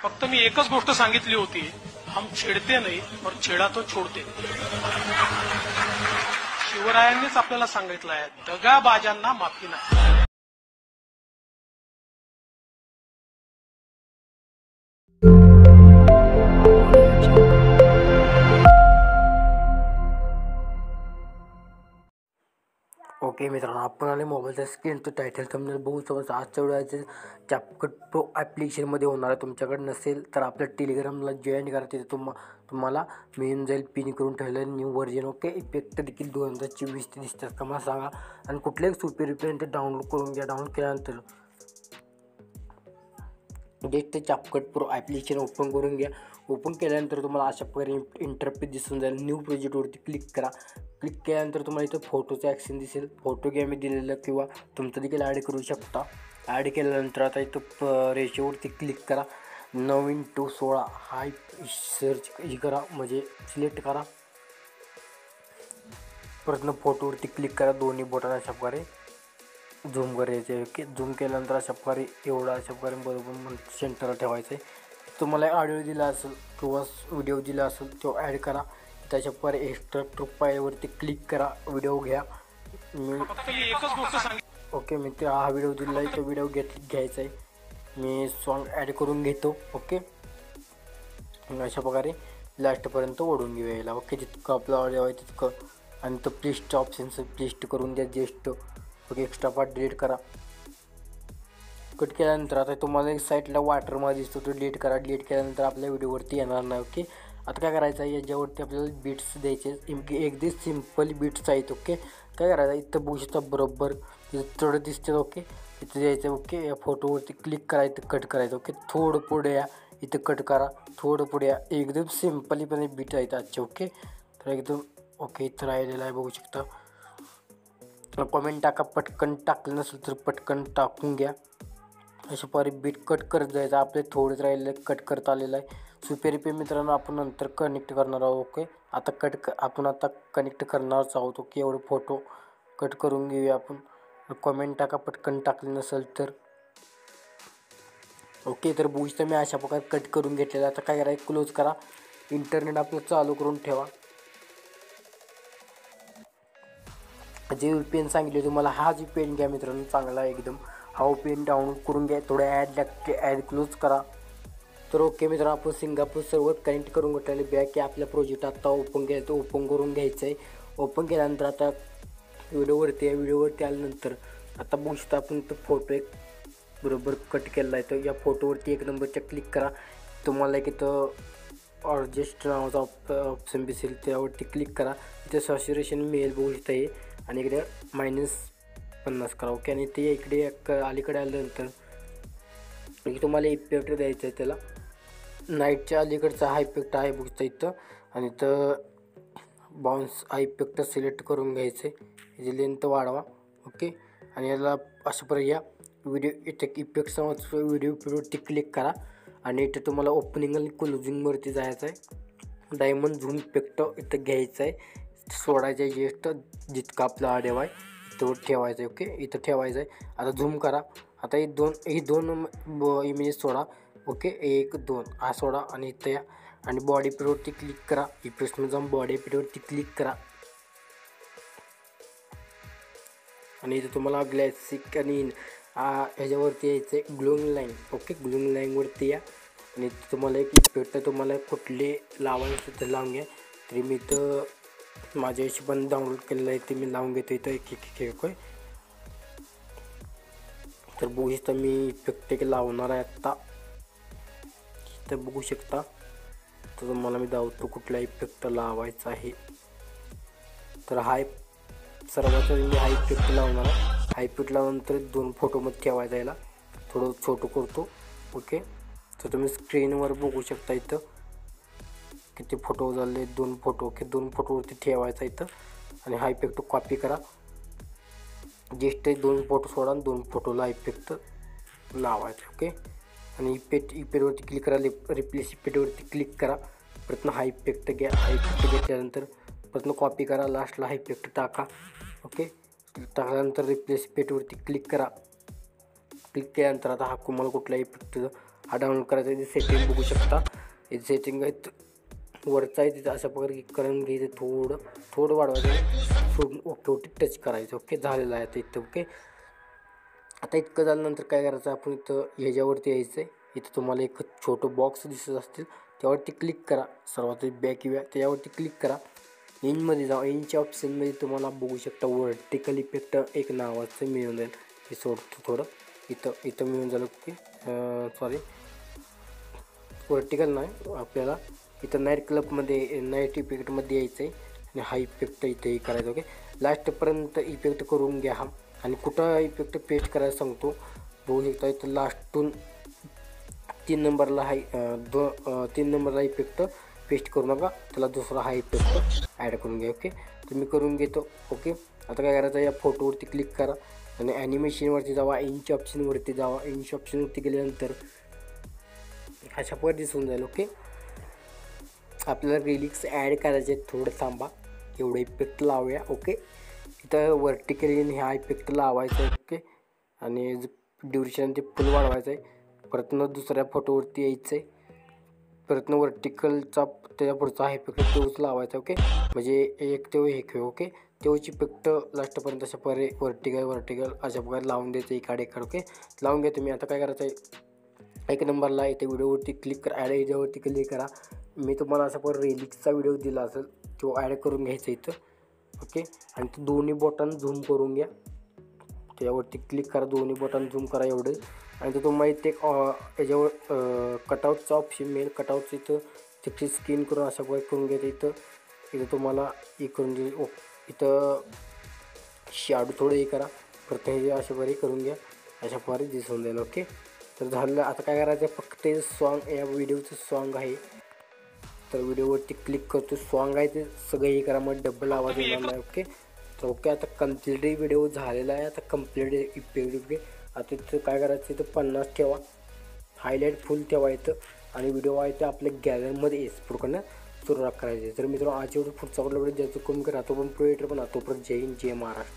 फक्त मी एकच गोष्ट सांगितली होती, हम छेडते नाही और छेडा तो छोडते. शिवरायांनीच आपल्याला सांगितलंय, दगाबाजांना माफी नाही. ओके मित्रांनो, आपण आले मोबाईलच्या स्क्रीनचं टायटल थंबनेल बघू शकता. आजच्या व्हिडिओचे CapCut Pro ॲप्लिकेशनमध्ये होणार आहे. तुमच्याकडे नसेल तर आपल्या टेलिग्रामला जॉईन करा. तिथे तुम्हाला मिळून जाईल पिन करून ठेवलेलं न्यू व्हर्जन. ओके, इफेक्ट देखील 2024 ते दिसतात का मला सांगा. आणि कुठल्याही सुपेरियंट डाउनलोड करून घ्या. डाउनलोड केल्यानंतर ते CapCut Pro ॲप्लिकेशन ओपन करून घ्या. ओपन केल्यानंतर तुम्हाला अशा प्रकारे इंटरफेस दिसून जाईल. न्यू प्रोजेक्टवरती क्लिक करा. क्लिक केल्यानंतर तुम्हाला इथं फोटोचं ॲक्शन दिसेल. फोटो घ्या मी दिलेलं किंवा तुमचं देखील ॲड करू शकता. ॲड केल्यानंतर आता इथं रेशोवरती क्लिक करा. 9:16 हा सर्च करा, म्हणजे सिलेक्ट करा. परत फोटोवरती क्लिक करा. दोन्ही बोटाला अशा प्रकारे झूम करायचे. ओके, झूम केल्यानंतर अशा प्रकारे अशा प्रकारे बरोबर सेंटरला ठेवायचं आहे. तुम्हाला ऑडिओ दिला असेल किंवा व्हिडिओ दिला असेल तो ॲड करा. त्याच्या प्रकारे एक्स्ट्रॅक्ट फाईलवरती क्लिक करा. व्हिडिओ घ्या. ओके, मी हा व्हिडिओ दिला आहे, तो व्हिडिओ घ्यायचा आहे. मी सॉन्ग ॲड करून घेतो. ओके, अशा प्रकारे लास्टपर्यंत ओढून घेऊ यायला. ओके, जितकं आपलं ऑडिओ आहे तितकं. आणि तो प्लिस्ट ऑप्शनचं प्लिस्ट करून द्या just. Okay, extra part delete करा. कट केल्यानंतर आता तुम्हाला एक साईडला वाटरमार्क दिसतो, तो डिलीट करा. डिलीट केल्यानंतर आपल्या व्हिडिओवरती येणार नाही. ओके, आता काय करायचं आहे, याच्यावरती आपल्याला बीट्स द्यायचे. अगदी सिम्पल बीट्स आहेत. ओके, काय करायचं, इथं बघू बरोबर तिथं थोडं दिसतं. ओके, इथं द्यायचं. ओके, या फोटोवरती क्लिक करायचं, कट करायचं. ओके, थोडं पुढे या, इथं कट करा. थोडं पुढे या. एकदम सिम्पलीपणे बीट आहेत आजचे. ओके, तर एकदम ओके इथं राहिलेलं आहे, बघू शकता. कमेंट टाका. पटकन टाकलं नसेल तर पटकन टाकून घ्या. अशा प्रकारे बीट कट करत जायचं. आपले थोडेच राहिलेलं कट करता आलेलं आहे. सुपेरिपे मित्रांनो आपण नंतर कनेक्ट करणार आहोत. ओके, आता आपण आता कनेक्ट करणारच आहोत. ओके, एवढे फोटो कट करून घेऊया आपण. कमेंट टाका पटकन टाकले नसेल तर. ओके, तर बघू मी अशा प्रकारे कट करून घेतलेलं. आता काय करायचं, क्लोज करा. इंटरनेट आपलं चालू करून ठेवा. जे पेन सांगितले तुम्हाला, हा जी पेन घ्या मित्रांनो, चांगला आहे एकदम. हा पेन डाउनलोड करून घ्या. थोडं ॲड लागते, ॲड क्लोज करा. तर ओके मित्रांनो, आपण सिंगापूर सर्वर कनेक्ट करून घेतलेले बॅक आपला प्रोजेक्ट आता ओपन करून घ्यायचं आहे. ओपन केल्यानंतर आता व्हिडिओवरती आल्यानंतर आता बघू शकता आपण तो फोटो एक बरोबर कट केला आहे. तर या फोटोवरती 1 नंबरच्या क्लिक करा. तुम्हाला एक इथं ऑर्जेस्ट नावाचा ऑप्शन दिसेल, त्यावरती क्लिक करा. इथे सॅच्युरेशन मिळेल, बघू शकता हे. आणि इकडे -50 करा. ओके, आणि ते इकडे अलीकडे आल्यानंतर तुम्हाला इफेक्ट द्यायचं आहे. त्याला नाईटच्या अलीकडचा हा इफेक्ट आहे, बघता इथं. आणि इथं बाउन्स हा इफेक्ट सिलेक्ट करून घ्यायचं आहे. याची लेंथ वाढवा. ओके, आणि याला अशा प्रकारे या व्हिडिओ इथे इफेक्ट व्हिडिओवरती क्लिक करा. आणि इथे तुम्हाला ओपनिंग आणि क्लोजिंगवरती जायचं आहे. डायमंड झूम इफेक्ट इथं घ्यायचं आहे, सोडायचं आहे. जस्ट जितका आपला ऑडिओ आहे तो ठेवायचं आहे. ओके, इथं ठेवायचं आहे. आता झूम करा. आता ही दोन इमेजेस सोडा. ओके, 1 2 हा सोडा आणि इथं या. आणि बॉडी पेडवरती क्लिक करा. इफेक्ट्समध्ये जाऊन बॉडी पेडवरती क्लिक करा. आणि इथं तुम्हाला ग्लॅसिक आणि ह्याच्यावरती यायचं आहे ग्लोइंग लाईन. ओके, ग्लोइंग लाईनवरती या. आणि तुम्हाला एक इफेक्ट तुम्हाला कुठले लावायचं तर लावून घ्या. तरी मी इथं माझ्या हिशोबाने डाउनलोड केलेलं आहे, ते मी लावून घेतो इथं एक. तर बघू शकता मी इफेक्ट एक लावणार आहे आत्ता. इथं बघू शकता. तर तुम्हाला मी दाखवतो कुठला इफेक्ट लावायचा आहे. तर सर्वात मी हा इफेक्ट लावणार आहे. हा इफेक्ट लावल्यानंतर 2 फोटोमध्ये ठेवायचा. याला थोडं छोटं करतो. ओके, तर तुम्ही स्क्रीनवर बघू शकता इथं किती फोटो झाले. 2 फोटो. ओके, 2 फोटोवरती ठेवायचा इथं. आणि हा इफेक्ट कॉपी करा. जस्ट 2 फोटो सोडा आणि 2 फोटोला इफेक्ट लावायचा. ओके, आणि इफेक्टवरती क्लिक करा. रिप्लेस इफेक्टवरती क्लिक करा. प्रथम हा इफेक्ट घ्या. हा इफेक्ट घेतल्यानंतर प्रथम कॉपी करा. लास्टला हा इफेक्ट टाका. ओके, टाकल्यानंतर रिप्लेस इफेक्टवरती क्लिक करा. क्लिक केल्यानंतर आता हा तुम्हाला कुठला इफेक्ट हा डाउनलोड करायचा आहे. सेटिंग बघू शकता, इथे सेटिंग आहे वरचा आहे तिथं अशा प्रकारे करून घ्यायचं, थोडं वाढवायचं, सोडून ओके टच करायचं. ओके झालेलं आहे आता इथं. ओके आता इतकं झाल्यानंतर काय करायचं, आपण इथं ह्याच्यावरती यायचं आहे. इथं तुम्हाला एक छोटं बॉक्स दिसत असतील, त्यावरती क्लिक करा. सर्वात बॅक येऊया, त्याच्यावरती क्लिक करा. इनमध्ये जा, इनच्या ऑप्शनमध्ये तुम्हाला बघू शकता वर्टिकल इफेक्ट एक नावाचं मिळून जाईल. हे सोडतो थोडं, इथं मिळून झालं. ओके सॉरी, वर्टिकल नाही, आपल्याला इथं नाईट इफेक्टमध्ये यायचं आहे आणि हा इफेक्ट इथेही करायचा. ओके लास्टपर्यंत इफेक्ट करून घ्या हा. आणि कुठं इफेक्ट पेस्ट करायला सांगतो बघू शकता. इथं लास्टून 3 नंबरला हा 3 नंबरला इफेक्ट पेस्ट करू नका, त्याला दुसरा हा इफेक्ट ॲड करून घ्या. ओके तुम्ही करून घेतो. ओके आता काय करायचं, या फोटोवरती क्लिक करा आणि ॲनिमेशनवरती जावा, इंच ऑप्शनवरती जावा. इंच ऑप्शनवरती गेल्यानंतर अशा पर दिसून जाईल. ओके आपल्याला रिलिक्स ॲड करायचे, थोडं थांबा, एवढं इफेक्ट लावूया. ओके इथं वर्टिकली हा इफेक्ट लावायचा आहे. ओके आणि ड्युरेशन ते फुल वाढवायचं आहे. परत दुसऱ्या फोटोवरती यायचं आहे, परत वर्टिकलचा त्याच्या पुढचा हा इफेक्ट तोच लावायचा. ओके म्हणजे एक तेव्हा हे खेळ. ओके तेव्हाची इफेक्ट लास्टपर्यंत अशा प्रकारे वर्टिकल अशा प्रकारे लावून द्यायचं एकाड. ओके लावून घ्या तुम्ही. आता काय करायचं आहे, 1 नंबरला इथे व्हिडिओवरती क्लिक करा, ॲड याच्यावरती क्लिक करा. मी तुम्हाला असा पर रिलिक्सचा व्हिडिओ दिला असेल, तो ॲड करून घ्यायचा इथं. ओके आणि ते दोन्ही बटन झूम करून घ्या, त्याच्यावरती क्लिक करा, दोन्ही बटन झूम करा एवढं. आणि तो तुम्हाला इथे याच्यावर कटआउटचा ऑप्शन मिळेल. कटआउटचं इथं त्याची स्किन करून अशा प्रकारे करून घ्यायचं. इथं तुम्हाला हे करून घे, इथं शॅडो थोडं हे करा, परत हे अशा प्रकारे करून घ्या, अशा प्रकारे दिसून जाईल. ओके तर झालं. आता काय करायचं, फक्त ते सॉन्ग, या व्हिडिओचं सॉन्ग आहे, तर व्हिडिओवरती क्लिक करतो, सॉन्ग आहे ते सगळं हे करा, मग डबल आवाज येणार नाही. ओके तर ओके आता कम्प्लीट व्हिडिओ झालेला आहे. आता कम्प्लीट इफेक्ट. ओके आता इथं काय करायचं, इथं 50 ठेवा, हायलाईट फुल ठेवायचं आणि व्हिडिओ आहे ते आपल्या गॅलरीमध्ये एक्सपोर्ट करणं सुरुवात करायची. तर मित्रांनो आज एवढं पुढचा व्हिडिओ ज्याचं कमी करा, तो पण प्रोएटर पण तोपर्यंत जय हिंद जय महाराष्ट्र.